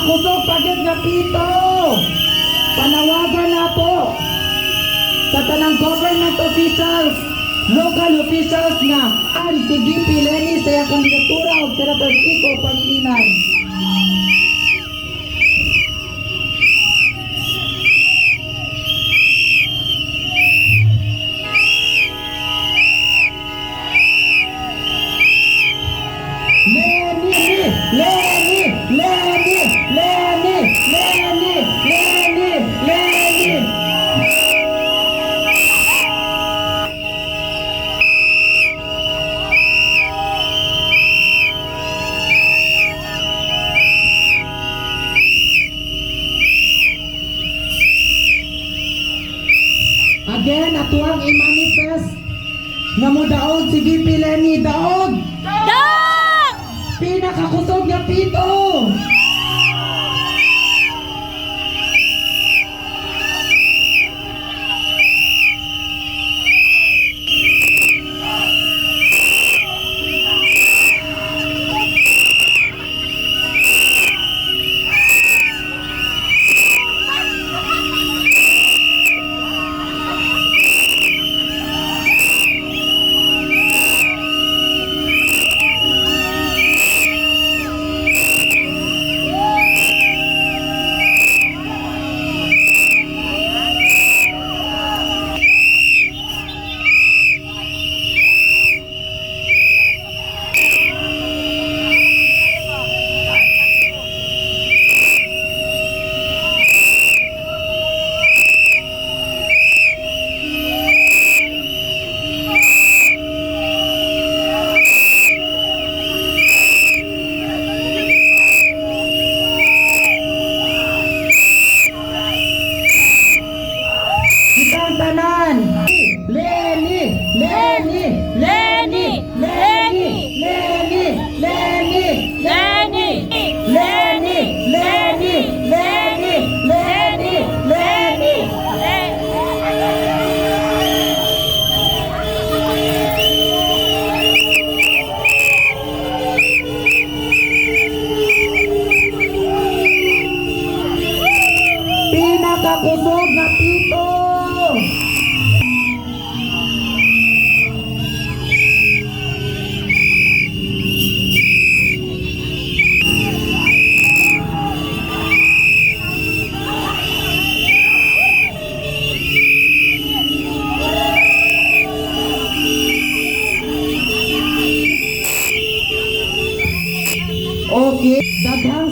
Pinakakusog pagid nga pito. Panawagan na po sa tanang government officials, local officials nga ang si VP Leni sa iyang kandidatura o Senator Kiko Pangilinan. Again, atuang i-manifest nga mo daog si VP Leni, daog! Dog! Pinakakusog nga pito! Tanan! Leni! Leni! Leni! Leni! Leni! Leni! Leni! Leni! Leni! Leni! Leni! Leni! Pinakakusog na pito! Okay, daghang